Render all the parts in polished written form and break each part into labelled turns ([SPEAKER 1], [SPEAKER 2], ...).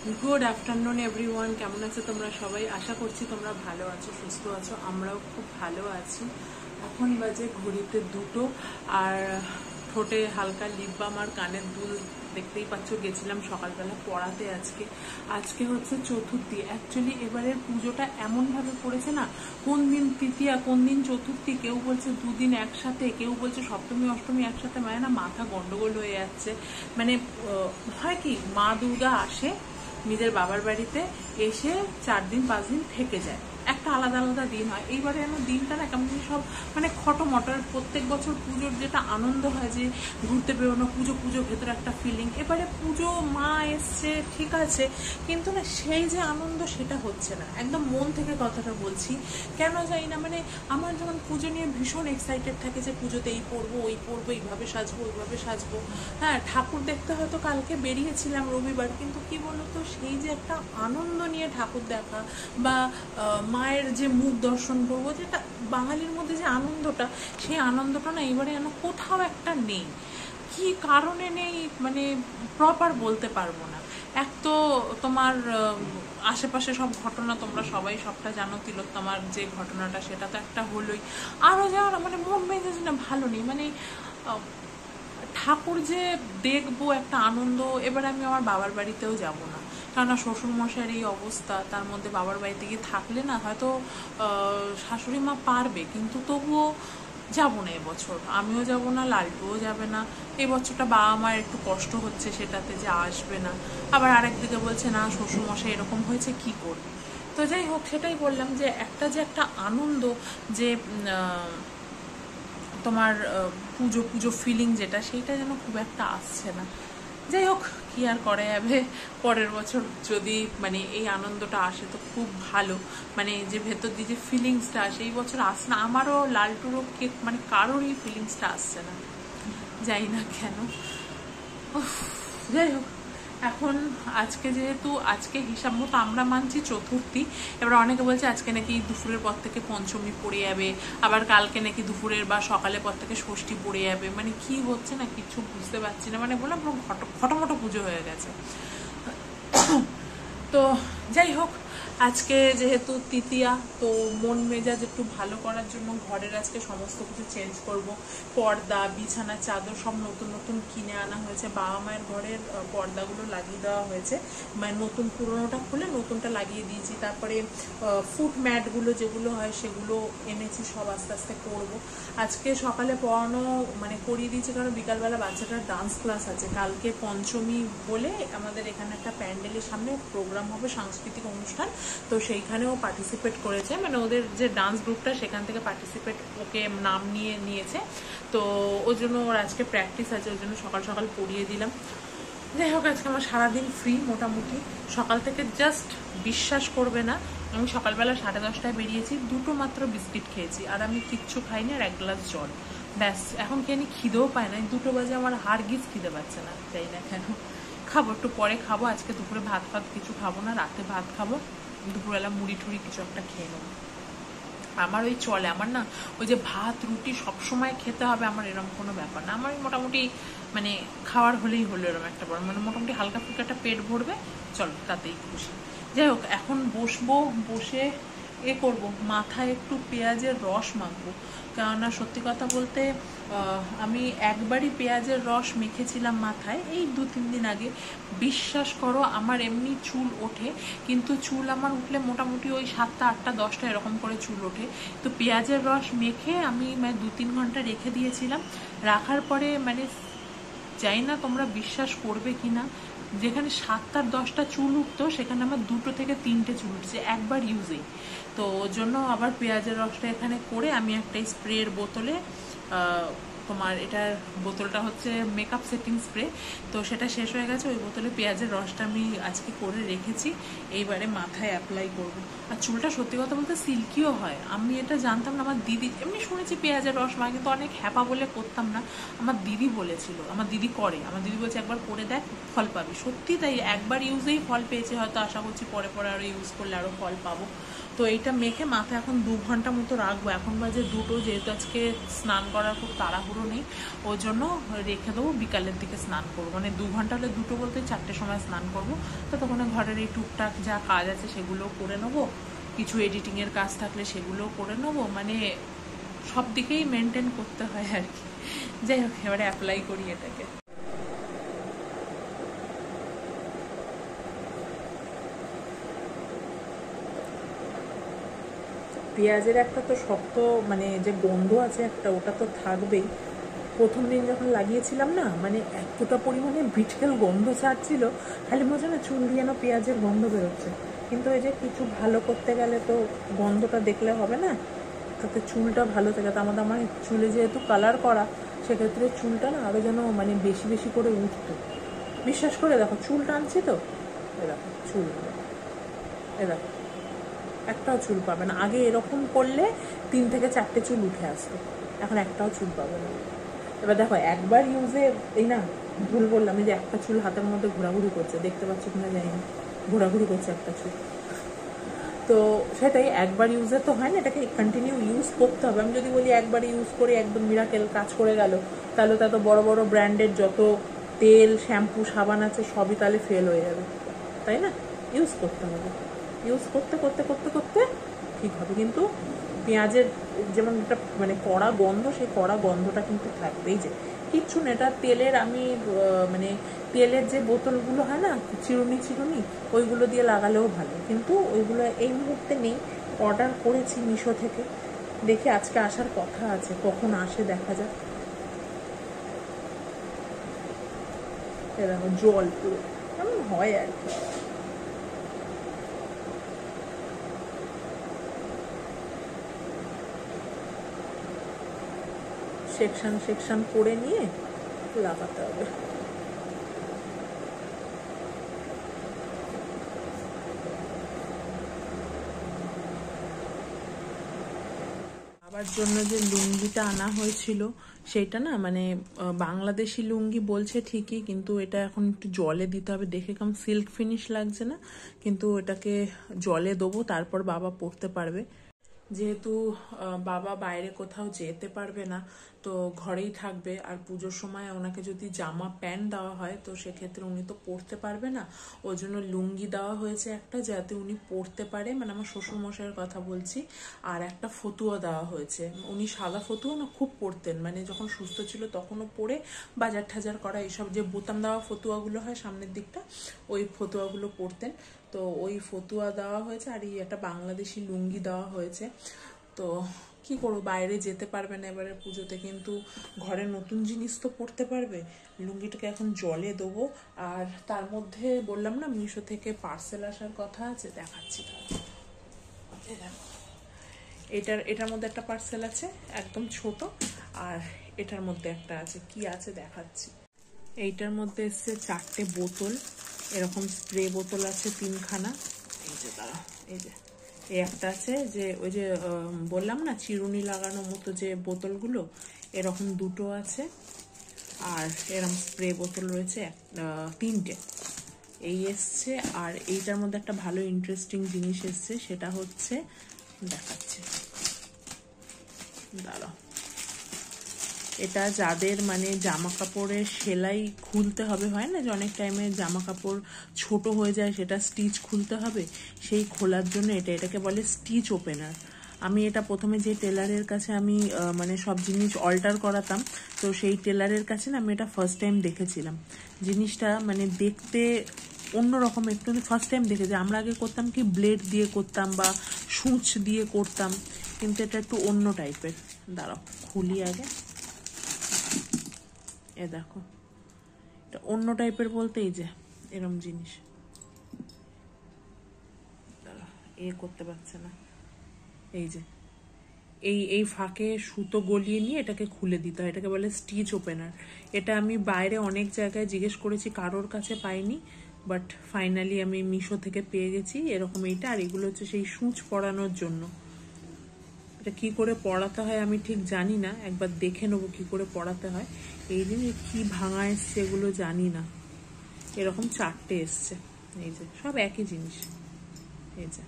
[SPEAKER 1] Good afternoon everyone, কেমন আছো তোমরা সবাই? আশা করছি তোমরা ভালো আছো, সুস্থ আছো। আমরাও খুব ভালো আছি। এখন বাজে ঘড়িতে 2টো, আর ঠোঁটে হালকা লিপ বাম আর কানের দুল দেখতেই পাচ্ছ। গেছিলাম সকালবেলা পড়াতে। আজকে হচ্ছে চতুর্থী। অ্যাকচুয়ালি এবারের পুজোটা এমনভাবে পড়েছে না, কোন দিন তৃতীয়া কোন দিন চতুর্থী, কেউ বলছে দুদিন একসাথে, কেউ বলছে সপ্তমী অষ্টমী একসাথে। মানে না, মাথা গন্ডগোল হয়ে যাচ্ছে। মানে হয় কি, মা দুর্গা আসে নিজের বাবার বাড়িতে, এসে 4 দিন 5 দিন থেকে যায়, একটা আলাদা আলাদা দিন হয়। এইবারে যেন দিনটা না কেমন সব মানে খটোমটোর। প্রত্যেক বছর পুজোর যেটা আনন্দ হয় যে ঘুরতে বেরোনো, পুজো পুজো ভেতরে একটা ফিলিং, এবারে পুজো মা এসছে ঠিক আছে, কিন্তু না সেই যে আনন্দ সেটা হচ্ছে না। একদম মন থেকে কথাটা বলছি, কেন জানি না। মানে আমার যেমন পুজো নিয়ে ভীষণ এক্সাইটেড থাকে যে পুজোতে এই পরবো ওই পরবো, এইভাবে সাজবো ওইভাবে সাজবো। হ্যাঁ, ঠাকুর দেখতে হয়তো কালকে বেরিয়েছিলাম রবিবার, কিন্তু কি বলতো, সেই যে একটা আনন্দ নিয়ে ঠাকুর দেখা বা মায়ের যে মুখ দর্শন করবো, যেটা বাঙালির মধ্যে যে আনন্দটা, সেই আনন্দটা না এবারে যেন কোথাও একটা নেই। কি কারণে নেই মানে প্রপার বলতে পারবো না। এক তো তোমার আশেপাশে সব ঘটনা, তোমরা সবাই সবটা জানো। তিলোত্তমার যে ঘটনাটা, সেটা তো একটা হলোই। আরও যাওয়ার মানে মন মেজাজ না ভালো নেই। মানে ঠাকুর যে দেখবো একটা আনন্দ। এবার আমি আমার বাবার বাড়িতেও যাব না, কেননা শ্বশুরমশাইয়ের এই অবস্থা, তার মধ্যে বাবার বাড়িতে গিয়ে থাকলে না হয়তো শাশুড়ি মা পারবে, কিন্তু তবুও যাবো না এবছর। আমিও যাব না, লালটুও যাবে না। এই বছরটা বাবা মায়ের একটু কষ্ট হচ্ছে সেটাতে, যে আসবে না। আবার আরেকদিকে বলছে না, শ্বশুরমশাই এরকম হয়েছে কি করবে। তো যাই হোক, সেটাই বললাম যে একটা আনন্দ, যে তোমার পুজো পুজো ফিলিং যেটা, সেইটা যেন খুব একটা আসছে না। যাই হোক, কি আর করা যাবে। পরের বছর যদি মানে এই আনন্দটা আসে তো খুব ভালো। মানে যে ভেতর দিয়ে যে ফিলিংসটা আসে, এই বছর আসে না। আমারও লালটুরও মানে কারোরই ফিলিংসটা আসছে না, যাই না কেন। যাই হোক, এখন যেহেতু আজকে হিসাব মতো আমরা মানছি চতুর্থী। এবার অনেকে বলছে আজকে নাকি দুপুরের পর থেকে পঞ্চমী পড়ে যাবে, আবার কালকে নাকি দুপুরের বা সকালের পর থেকে ষষ্ঠী পড়ে যাবে। মানে কি হচ্ছে না কিছু বুঝতে পারছি না। মানে বললাম পুরো খটোমটো পুজো হয়ে গেছে। তো যাই হোক, আজকে যেহেতু তৃতীয়া, তো মন মেজাজ একটু ভালো করার জন্য ঘরের আজকে সমস্ত কিছু চেঞ্জ করব। পর্দা, বিছানা, চাদর সব নতুন নতুন কিনে আনা হয়েছে। বাবা মায়ের ঘরের পর্দাগুলো লাগিয়ে দেওয়া হয়েছে, মানে নতুন পুরোনোটা খুলে নতুনটা লাগিয়ে দিয়েছি। তারপরে ফুট ম্যাটগুলো যেগুলো হয় সেগুলো এনেছি, সব আস্তে আস্তে করবো। আজকে সকালে পড়ানো মানে করিয়ে দিয়েছি, কারণ বিকালবেলা বাচ্চাটার ডান্স ক্লাস আছে। কালকে পঞ্চমী বলে আমাদের এখানে একটা প্যান্ডেলের সামনে প্রোগ্রাম হবে, সাংস্কৃতিক অনুষ্ঠান। তো সেইখানেও পার্টিসিপেট করেছে, মানে ওদের যে ডান্স গ্রুপটা সেখান থেকে পার্টিসিপেট, ওকে নাম নিয়েছে। তো ওই জন্য ওর আজকে প্র্যাকটিস আছে, ওই জন্য সকাল সকাল পড়িয়ে দিলাম। যাই হোক, আজকে আমার সারাদিন ফ্রি মোটামুটি। সকাল থেকে জাস্ট বিশ্বাস করবে না, আমি সকালবেলা 10:30টায় বেরিয়েছি, 2টো মাত্র বিস্কিট খেয়েছি, আর আমি কিচ্ছু খাইনি, আর 1 গ্লাস জল, ব্যাস। এখন কি খিদেও পায় না, 2টো বাজে আমার হাড়গিজ খিদে পাচ্ছে না, যাই না কেন। খাবো একটু পরে, খাবো। আজকে দুপুরে ভাত কিছু খাবো না, রাতে ভাত খাবো। দুপুরবেলা মুড়ি টুড়ি কিছু একটা খেয়ে নেবো। আমার ওই চলে, আমার না ওই যে ভাত রুটি সবসময় খেতে হবে, আমার এরকম কোনো ব্যাপার না। আমার মোটামুটি মানে খাওয়ার হলেই হলো, এরকম একটা বড় মানে মোটামুটি হালকা ফুলকা একটা পেট ভরবে, চলো তাতেই খুশি। যাই হোক, এখন বসবো, বসে করব, মাথায় একটু পেঁয়াজের রস মাখবো। কেননা সত্যি কথা বলতে আমি একবারই পেঁয়াজের রস মেখেছিলাম মাথায়, এই 2-3 দিন আগে। বিশ্বাস করো, আমার এমনি চুল ওঠে, কিন্তু চুল আমার উঠলে মোটামুটি ওই 7টা 8টা 10টা এরকম করে চুল ওঠে। তো পেঁয়াজের রস মেখে আমি মানে 2-3 ঘন্টা রেখে দিয়েছিলাম। রাখার পরে মানে জানি না তোমরা বিশ্বাস করবে কি না, যেখানে 7টা 10টা চুল উঠতো, সেখানে আমার 2 থেকে 3টে চুল উঠছে একবার ইউজেই। তো ওর জন্য আবার পেঁয়াজের রসটা এখানে করে আমি একটা স্প্রের বোতলে, তোমার এটার বোতলটা হচ্ছে মেকআপ সেটিং স্প্রে, তো সেটা শেষ হয়ে গেছে। ওই বোতলে পেঁয়াজের রসটা আমি আজকে করে রেখেছি, এইবারে মাথায় অ্যাপ্লাই করব। আর চুলটা সত্যি কথা বলতে সিল্কিও হয়, আমি এটা জানতাম না। আমার দিদি, এমনি শুনেছি পেঁয়াজের রস মা, কিন্তু অনেক হ্যাপা বলে করতাম না। আমার দিদি বলেছিল, আমার দিদি করে, আমার দিদি বলছে একবার করে দেখ, ফল পাবি। সত্যি তাই, একবার ইউজেই ফল পেয়েছে, হয়তো আশা করছি পরে পরে আরও ইউজ করলে আরও ফল পাবো। তো এইটা মেখে মাথায় এখন 2 ঘন্টা মতো রাখবো। এখন বাজে 2টো, যেহেতু আজকে স্নান করার খুব তাড়াহুড়ো নেই, ওই জন্য রেখে দেবো, বিকালের দিকে স্নান করবো। মানে 2 ঘন্টা হলে 2টো বলতে 4টের সময় স্নান করবো। তো তখন ঘরের এই টুকটাক যা কাজ আছে সেগুলো করে নেবো, কিছু এডিটিংয়ের কাজ থাকলে সেগুলোও করে নেবো। মানে সব দিকেই মেনটেন করতে হয় আর কি। যাই হোক, এবারে অ্যাপ্লাই করি এটাকে। পেঁয়াজের একটা তো শক্ত মানে যে গন্ধ আছে একটা, ওটা তো থাকবেই। প্রথম দিন যখন লাগিয়েছিলাম না, মানে এতটা পরিমাণে বিটকেল গন্ধ ছাড়ছিল, খালি মনে হচ্ছে না চুল দিয়ে যেন পেঁয়াজের গন্ধ বেরোচ্ছে। কিন্তু এই যে কিছু ভালো করতে গেলে তো গন্ধটা দেখলে হবে না, তাতে চুলটা ভালো থাকে। তো আমার চুলে যেহেতু কালার করা, সেক্ষেত্রে চুলটা না আরও যেন মানে বেশি বেশি করে উঠতো। বিশ্বাস করে দেখো, চুল টানছি তো, এ দেখো চুল, এ দেখো একটাও চুল পাবে না। আগে এরকম করলে 3 থেকে 4টে চুল উঠে আসতো, এখন একটাও চুল পাবে না। এবার দেখো একবার ইউজে, এই না ভুল বললাম, এই যে একটা চুল হাতের মধ্যে ঘোরাঘুরি করছে, দেখতে পাচ্ছ কিনা জানি না, ঘোরাঘুরি করছে একটা চুল। তো সেটাই, একবার ইউজে তো হয় না, এটাকে কন্টিনিউ ইউজ করতে হবে। আমি যদি বলি একবার ইউজ করে একদম মিরাকেল কাজ করে গেল, তাহলে তা তো বড় বড় ব্র্যান্ডের যত তেল, শ্যাম্পু, সাবান আছে সবই তাহলে ফেল হয়ে যাবে, তাই না? ইউজ করতে হবে, ইউজ করতে করতে করতে করতে ঠিক হবে। কিন্তু পেঁয়াজের যেমন একটা মানে কড়া গন্ধ, সেই কড়া গন্ধটা কিন্তু থাকবেই। যে কিচ্ছু না, এটা তেলের, আমি মানে তেলের যে বোতলগুলো হয় না চিরুনি, ওইগুলো দিয়ে লাগালেও ভালো, কিন্তু ওইগুলো এই মুহূর্তে নেই। অর্ডার করেছি মিশো থেকে, দেখি আজকে আসার কথা আছে, কখন আসে দেখা যাক। এরকম জল পুরো এমন হয় আর কি। সেকশন সেকশন করে নিয়ে লাগাতে হবে। বাবার জন্য যে লুঙ্গিটা আনা হয়েছিল, সেটা না মানে বাংলাদেশি লুঙ্গি বলছে ঠিকই, কিন্তু এটা এখন একটু জলে দিতে হবে। দেখে কেমন সিল্ক ফিনিশ লাগছে না, কিন্তু এটাকে জলে দেবো, তারপর বাবা পরতে পারবে। যেহেতু বাবা বাইরে কোথাও যেতে পারবে না, তো ঘরেই থাকবে, আর পুজোর সময় ওনাকে যদি জামা প্যান্ট দেওয়া হয় তো সেক্ষেত্রে উনি তো পরতে পারবে না। ওই জন্য লুঙ্গি দেওয়া হয়েছে একটা, যাতে উনি পরতে পারে, মানে আমার শ্বশুরমশাইয়ের কথা বলছি। আর একটা ফতুয়া দেওয়া হয়েছে, উনি সাদা ফতুয়া না খুব পরতেন, মানে যখন সুস্থ ছিল তখনও পরে বাজার ঠাজার করা এইসব যে বোতাম দেওয়া ফতুয়াগুলো হয় সামনের দিকটা, ওই ফতুয়াগুলো পরতেন। তো ওই ফতুয়া দেওয়া হয়েছে, আর এই একটা বাংলাদেশি লুঙ্গি দেওয়া হয়েছে। তো কি করবো, বাইরে যেতে পারবে না এবারে পুজোতে, কিন্তু ঘরে নতুন জিনিস তো পরতে পারবে। লুঙ্গিটাকে এখন জলে দেবো। আর তার মধ্যে বললাম না মিশো থেকে পার্সেল আসার কথা আছে, দেখাচ্ছি। এটার মধ্যে একটা পার্সেল আছে একদম ছোট, আর এটার মধ্যে একটা আছে, কি আছে দেখাচ্ছি। এইটার মধ্যে এসছে 4টে বোতল, এরকম স্প্রে বোতল আছে 3খানা। এই যে দাঁড়াও, এই যে এই একটা আছে, যে ওই যে বললাম না চিরুনি লাগানোর মতো যে বোতলগুলো, এরকম 2টো আছে। আর এরকম স্প্রে বোতল রয়েছে 3টে, এই এসছে। আর এইটার মধ্যে একটা ভালো ইন্টারেস্টিং জিনিস এসছে, সেটা হচ্ছে দেখাচ্ছে, দাঁড়াও। এটা যাদের মানে জামা কাপড়ের সেলাই খুলতে হবে, হয় না যে অনেক টাইমে জামা কাপড় ছোট হয়ে যায়, সেটা স্টিচ খুলতে হবে, সেই খোলার জন্য এটাকে বলে স্টিচ ওপেনার। আমি এটা প্রথমে যে টেলারের কাছে আমি মানে সব জিনিস অল্টার করাতাম, তো সেই টেলারের কাছে না আমি এটা ফার্স্ট টাইম দেখেছিলাম। জিনিসটা মানে দেখতে অন্যরকম একটু, ফার্স্ট টাইম দেখেছি। আমরা আগে করতাম কি ব্লেড দিয়ে করতাম বা সূচ দিয়ে করতাম, কিন্তু এটা একটু অন্য টাইপের। দাঁড়াও খুলি আগে, এ দেখো এটা অন্য টাইপের বলতে এই যে এরম জিনিস, করতে পারছে না, এই যে এই ফাঁকে সুতো গলিয়ে নিয়ে এটাকে খুলে দিতে হয়, এটাকে বলে স্টিচ ওপেনার। এটা আমি বাইরে অনেক জায়গায় জিজ্ঞেস করেছি, কারোর কাছে পাইনি, বাট ফাইনালি আমি মিশো থেকে পেয়ে গেছি এরকম এইটা। আর এগুলো হচ্ছে সেই সূচ পরানোর জন্য। এটা কি করে পড়াতে হয় আমি ঠিক জানি না, একবার দেখে নেবো কি করে পড়াতে হয়। এই যে কি ভাঙা এসছে এগুলো জানি না, এরকম 4টে এসছে, এই যে সব একই জিনিস, এই যে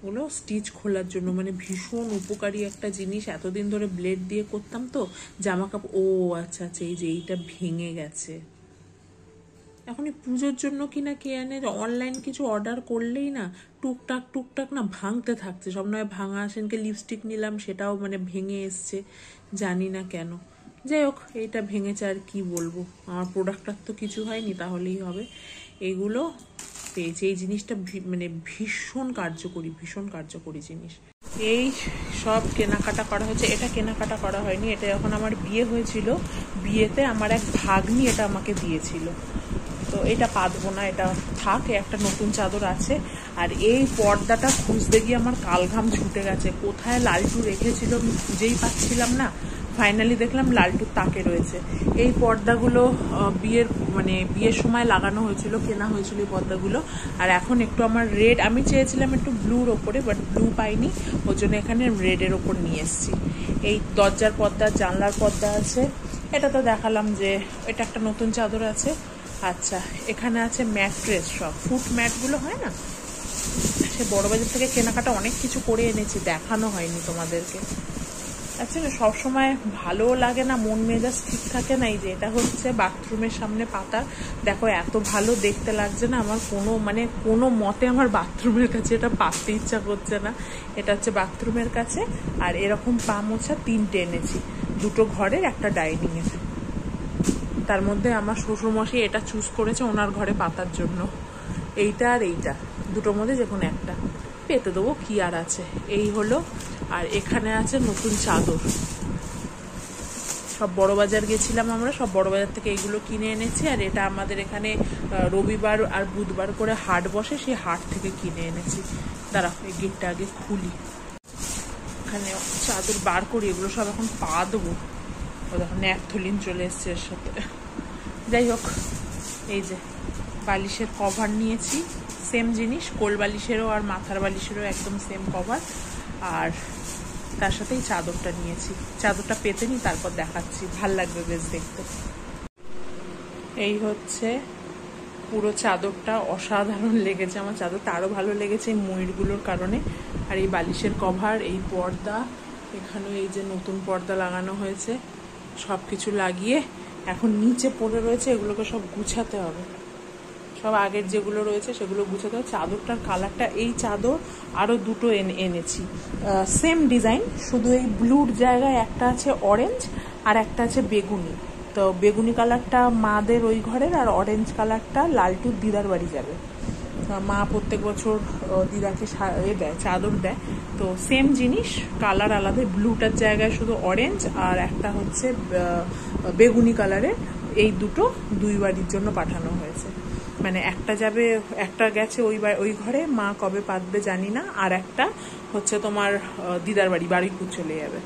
[SPEAKER 1] ওগুলো স্টিচ খোলার জন্য, মানে ভীষণ উপকারী একটা জিনিস। এতদিন ধরে ব্লেড দিয়ে করতাম তো জামা কাপড়। ও আচ্ছা আচ্ছা, এই যে এইটা ভেঙে গেছে। এখন এই পুজোর জন্য কিনা কে আনে, অনলাইন কিছু অর্ডার করলেই না টুকটাক টুকটাক না ভাঙতে থাকছে সব। নয় ভাঙা, সেনকে লিপস্টিক নিলাম সেটাও মানে ভেঙে এসছে, জানি না কেন। যাই হোক, এইটা ভেঙেছে আর কি বলবো, আমার প্রোডাক্টটার তো কিছু হয়নি, তাহলেই হবে। এগুলো পেয়েছি, এই জিনিসটা মানে ভীষণ কার্যকরী জিনিস। এই সব কেনাকাটা করা হয়েছে। এটা কেনাকাটা করা হয়নি, এটা যখন আমার বিয়ে হয়েছিল, বিয়েতে আমার এক ভাগ্নি এটা আমাকে দিয়েছিল। তো এটা পাতবো না, এটা থাক। একটা নতুন চাদর আছে। আর এই পর্দাটা খুঁজতে গিয়ে আমার কালঘাম ছুটে গেছে, কোথায় লালটু রেখেছিল আমি খুঁজেই পাচ্ছিলাম না। ফাইনালি দেখলাম লালটুর তাকে রয়েছে। এই পর্দাগুলো বিয়ের সময় লাগানো হয়েছিল, কেনা হয়েছিল এই পর্দাগুলো। আর এখন একটু আমার রেড, আমি চেয়েছিলাম একটু ব্লুর ওপরে, বাট ব্লু পাইনি, ওই জন্য এখানে রেডের ওপর নিয়ে এসেছি। এই দরজার পর্দা, জানলার পর্দা আছে। এটা তো দেখালাম যে এটা একটা নতুন চাদর আছে। আচ্ছা, এখানে আছে ম্যাট্রেস, সব ফুট ম্যাটগুলো হয় না, সে বড়বাজার থেকে কেনাকাটা অনেক কিছু করে এনেছি, দেখানো হয়নি তোমাদেরকে। আচ্ছা, সবসময় ভালোও লাগে না, মন মেজাজ ঠিক থাকে না। এই যে এটা হচ্ছে বাথরুমের সামনে পাতা, দেখো এত ভালো দেখতে লাগছে না, আমার কোনো মতে আমার বাথরুমের কাছে এটা পাততে ইচ্ছা করছে না। এটা হচ্ছে বাথরুমের কাছে। আর এরকম পা মোছা 3টে এনেছি, 2টো ঘরের, একটা ডাইনিং এর। তার মধ্যে আমার শ্বশুরমশাই এটা চুজ করেছে ওনার ঘরে পাতার জন্য, এইটা আর এইটা, 2টোর মধ্যে যে কোনো একটা পেতে দেবো, কি আর আছে। এই হলো। আর এখানে আছে নতুন চাদর, সব বড়বাজার গেছিলাম আমরা, সব বড়বাজার থেকে এইগুলো কিনে এনেছি। আর এটা আমাদের এখানে রবিবার আর বুধবার করে হাট বসে, সেই হাট থেকে কিনে এনেছি। দাঁড়াও, এই গেটটা আগে খুলি, এখানে চাদর বার করি, এগুলো সব এখন পা দেবো। ও দেখো ন্যাপথলিন চলে এসছে এর সাথে। যাই হোক, এই যে বালিশের কভার নিয়েছি, সেম জিনিস, কোল বালিশেরও আর মাথার বালিশেরও একদম সেম কভার। আর তার সাথেই চাদরটা নিয়েছি, চাদরটা পেতে নি তারপর দেখাচ্ছি, ভাল লাগবে বেশ দেখতে। এই হচ্ছে পুরো চাদরটা, অসাধারণ লেগেছে আমার চাদরটা, আরও ভালো লেগেছে এই ময়ূরগুলোর কারণে। আর এই বালিশের কভার, এই পর্দা, এখানেও এই যে নতুন পর্দা লাগানো হয়েছে, সব কিছু লাগিয়ে এখন নিচে পড়ে রয়েছে, এগুলোকে সব গুছাতে হবে। সব আগের যেগুলো রয়েছে সেগুলো গুছাতে হবে। চাদরটার কালারটা, এই চাদর আরও 2টো এনেছি, সেম ডিজাইন, শুধু এই ব্লুর জায়গায় একটা আছে অরেঞ্জ আর একটা আছে বেগুনি। তো বেগুনি কালারটা মাদের ওই ঘরের, আর অরেঞ্জ কালারটা লালটুর দিদার বাড়ি যাবে। মা প্রত্যেক বছর দিদাকে দেয়, চাদর দেয়। তো সেম জিনিস, কালার আলাদা, ব্লুটার জায়গায় শুধু অরেঞ্জ, আর একটা হচ্ছে বেগুনি কালারের। এই 2টো 2 বাড়ির জন্য পাঠানো হয়েছে, মানে একটা যাবে, একটা গেছে ওই ঘরে, মা কবে পাতবে জানি না, আর একটা হচ্ছে তোমার দিদার বাড়ি, বারুইপুর চলে যাবে।